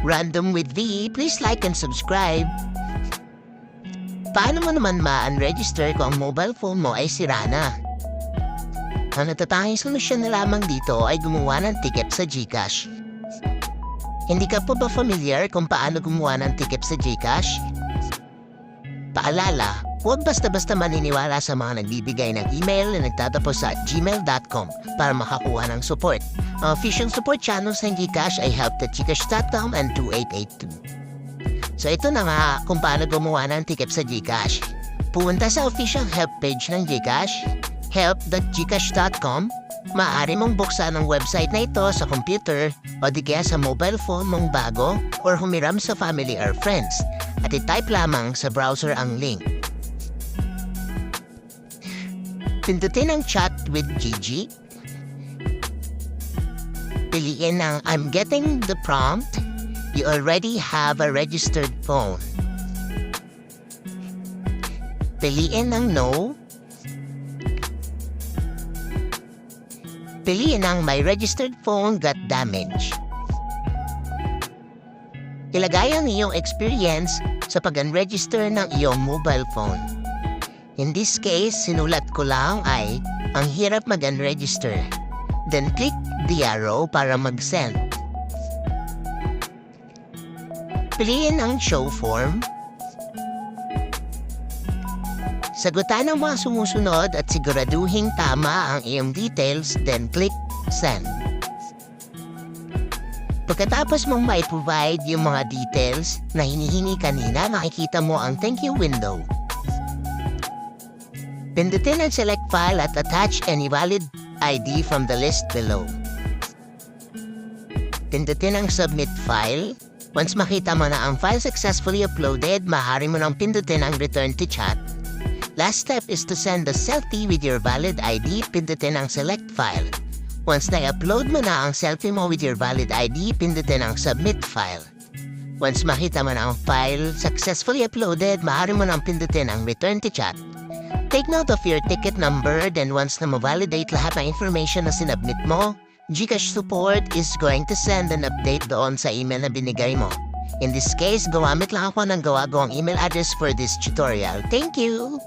Random with V, please like and subscribe. Paano mo naman ma-unregister kung ang mobile phone mo ay sira na? Ang natatanging solusyon na lamang dito ay gumawa ng ticket sa GCash. Hindi ka po ba familiar kung paano gumawa ng ticket sa GCash? Paalala, huwag basta-basta maniniwala sa mga nagbibigay ng email na nagtatapos sa gmail.com para makakuha ng support. Ang official support channels ng GCash ay help@gcash.com and 2882. So ito na nga kung paano gumawa ng ticket sa GCash. Pumunta sa official help page ng GCash, help.gcash.com. Maaari mong buksan ang website na ito sa computer o di kaya sa mobile phone mong bago or humiram sa family or friends at i-type lamang sa browser ang link. Pindutin ang chat with Gigi. Piliin ang I'm getting the prompt. You already have a registered phone. Piliin ang no. Piliin ang my registered phone got damaged. Ilagay ang iyong experience sa pag-unregister ng iyong mobile phone. In this case, sinulat ko lang ay ang hirap mag-unregister. Then click the arrow para mag-send. Piliin ang show form. Sagutan ang mga sumusunod at siguraduhin tama ang iyong details, then click send. Pagkatapos mong mai-provide yung mga details na hinihingi kanina, makikita mo ang thank you window. Pindutin ang select file at attach any valid ID from the list below. Pindutin ang submit file. Once makita mo na ang file successfully uploaded, maaari mo nang pindutin ang return to chat. Last step is to send a selfie with your valid ID. Pindutin ang select file. Once na-upload mo na ang selfie mo with your valid ID, pindutin ang submit file. Once makita mo na ang file successfully uploaded, maaari mo nang pindutin ang return to chat. Take note of your ticket number, then once na ma-validate lahat ng information na sinubmit mo, GCash support is going to send an update doon sa email na binigay mo. In this case, gumamit lang ako ng gawa-gawang email address for this tutorial. Thank you!